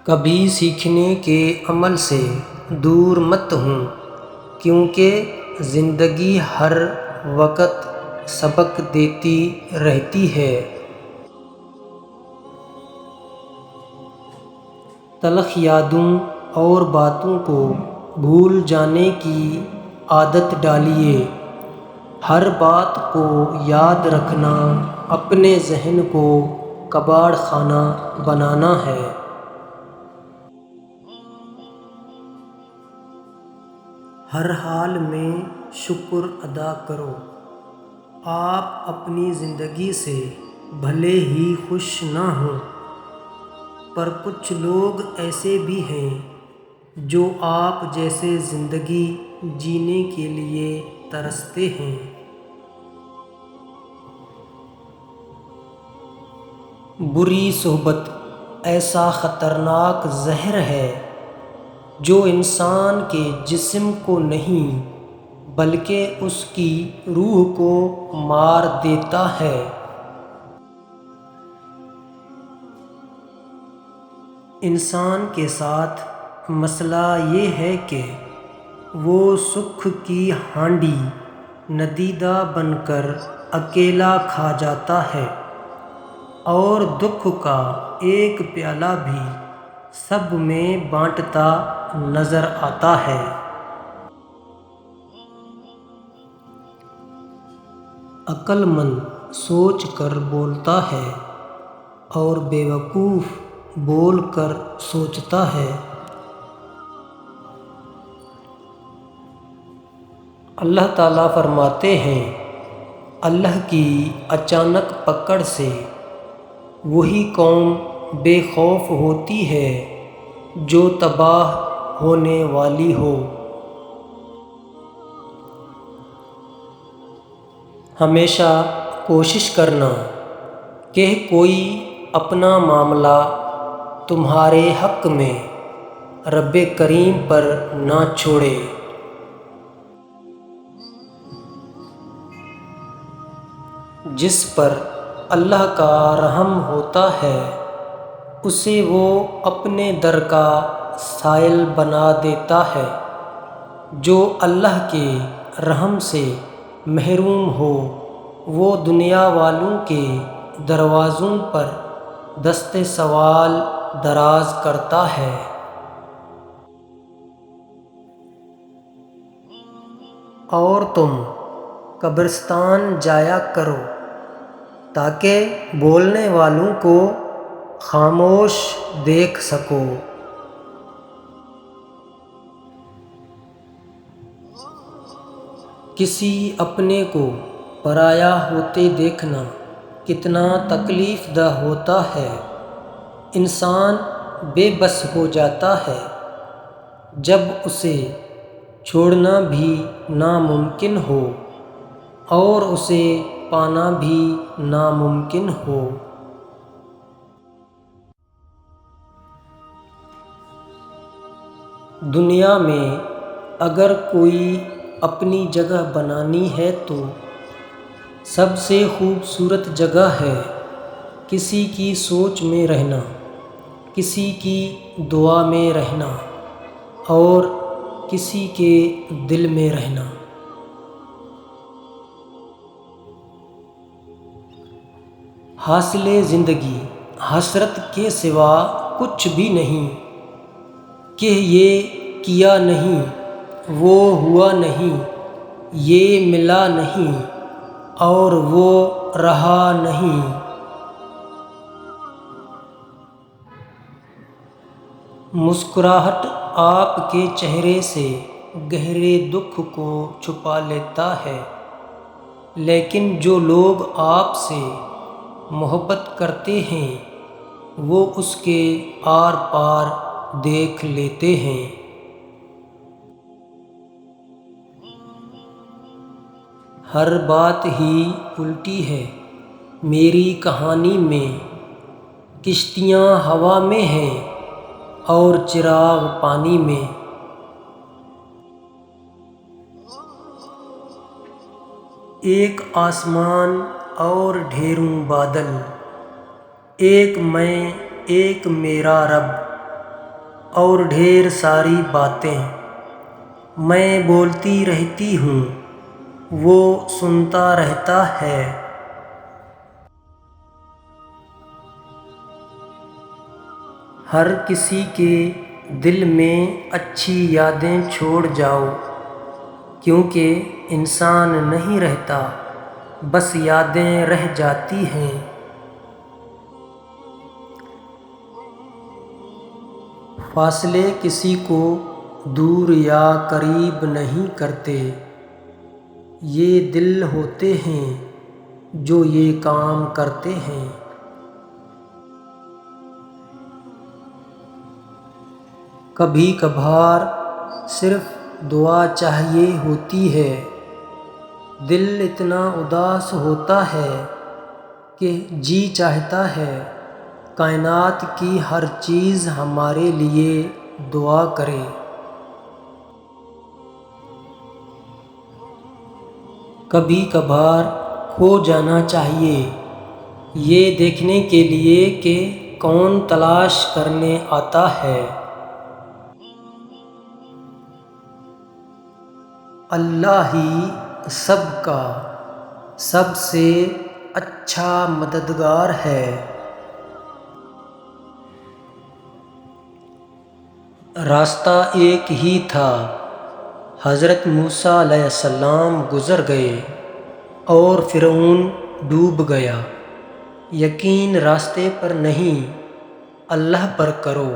کبھی سیکھنے کے عمل سے دور مت ہوں، کیونکہ زندگی ہر وقت سبق دیتی رہتی ہے۔ تلخ یادوں اور باتوں کو بھول جانے کی عادت ڈالیے۔ ہر بات کو یاد رکھنا اپنے ذہن کو کباڑ خانہ بنانا ہے۔ ہر حال میں شکر ادا کرو۔ آپ اپنی زندگی سے بھلے ہی خوش نہ ہوں، پر کچھ لوگ ایسے بھی ہیں جو آپ جیسے زندگی جینے کے لیے ترستے ہیں۔ بری صحبت ایسا خطرناک زہر ہے جو انسان کے جسم کو نہیں بلکہ اس کی روح کو مار دیتا ہے۔ انسان کے ساتھ مسئلہ یہ ہے کہ وہ سکھ کی ہانڈی ندیدہ بن کر اکیلا کھا جاتا ہے اور دکھ کا ایک پیالہ بھی سب میں بانٹتا نظر آتا ہے۔ عقل مند سوچ کر بولتا ہے اور بیوقوف بول کر سوچتا ہے۔ اللہ تعالیٰ فرماتے ہیں، اللہ کی اچانک پکڑ سے وہی قوم بے خوف ہوتی ہے جو تباہ ہونے والی ہو۔ ہمیشہ کوشش کرنا کہ کوئی اپنا معاملہ تمہارے حق میں رب کریم پر نہ چھوڑے۔ جس پر اللہ کا رحم ہوتا ہے اسے وہ اپنے در کا سائل بنا دیتا ہے۔ جو اللہ کے رحم سے محروم ہو وہ دنیا والوں کے دروازوں پر دست سوال دراز کرتا ہے۔ اور تم قبرستان جایا کرو تاکہ بولنے والوں کو خاموش دیکھ سکو۔ کسی اپنے کو پرایا ہوتے دیکھنا کتنا تکلیف دہ ہوتا ہے۔ انسان بے بس ہو جاتا ہے جب اسے چھوڑنا بھی ناممکن ہو اور اسے پانا بھی ناممکن ہو۔ دنیا میں اگر کوئی اپنی جگہ بنانی ہے تو سب سے خوبصورت جگہ ہے کسی کی سوچ میں رہنا، کسی کی دعا میں رہنا اور کسی کے دل میں رہنا۔ حاصل زندگی حسرت کے سوا کچھ بھی نہیں کہ یہ کیا نہیں، وہ ہوا نہیں، یہ ملا نہیں اور وہ رہا نہیں۔ مسکراہٹ آپ کے چہرے سے گہرے دکھ کو چھپا لیتا ہے، لیکن جو لوگ آپ سے محبت کرتے ہیں وہ اس کے آر پار دیکھ لیتے ہیں۔ ہر بات ہی الٹی ہے میری کہانی میں، کشتیاں ہوا میں ہیں اور چراغ پانی میں۔ ایک آسمان اور ڈھیروں بادل، ایک میں ایک میرا رب، اور ڈھیر ساری باتیں میں بولتی رہتی ہوں، وہ سنتا رہتا ہے۔ ہر کسی کے دل میں اچھی یادیں چھوڑ جاؤ، کیونکہ انسان نہیں رہتا، بس یادیں رہ جاتی ہیں۔ فاصلے کسی کو دور یا قریب نہیں کرتے، یہ دل ہوتے ہیں جو یہ کام کرتے ہیں۔ کبھی کبھار صرف دعا چاہیے ہوتی ہے، دل اتنا اداس ہوتا ہے کہ جی چاہتا ہے کائنات کی ہر چیز ہمارے لیے دعا کرے۔ کبھی کبھار کھو جانا چاہیے، یہ دیکھنے کے لیے کہ کون تلاش کرنے آتا ہے۔ اللہ ہی سب کا سب سے اچھا مددگار ہے۔ راستہ ایک ہی تھا، حضرت موسیٰ علیہ السلام گزر گئے اور فرعون ڈوب گیا۔ یقین راستے پر نہیں، اللہ پر کرو۔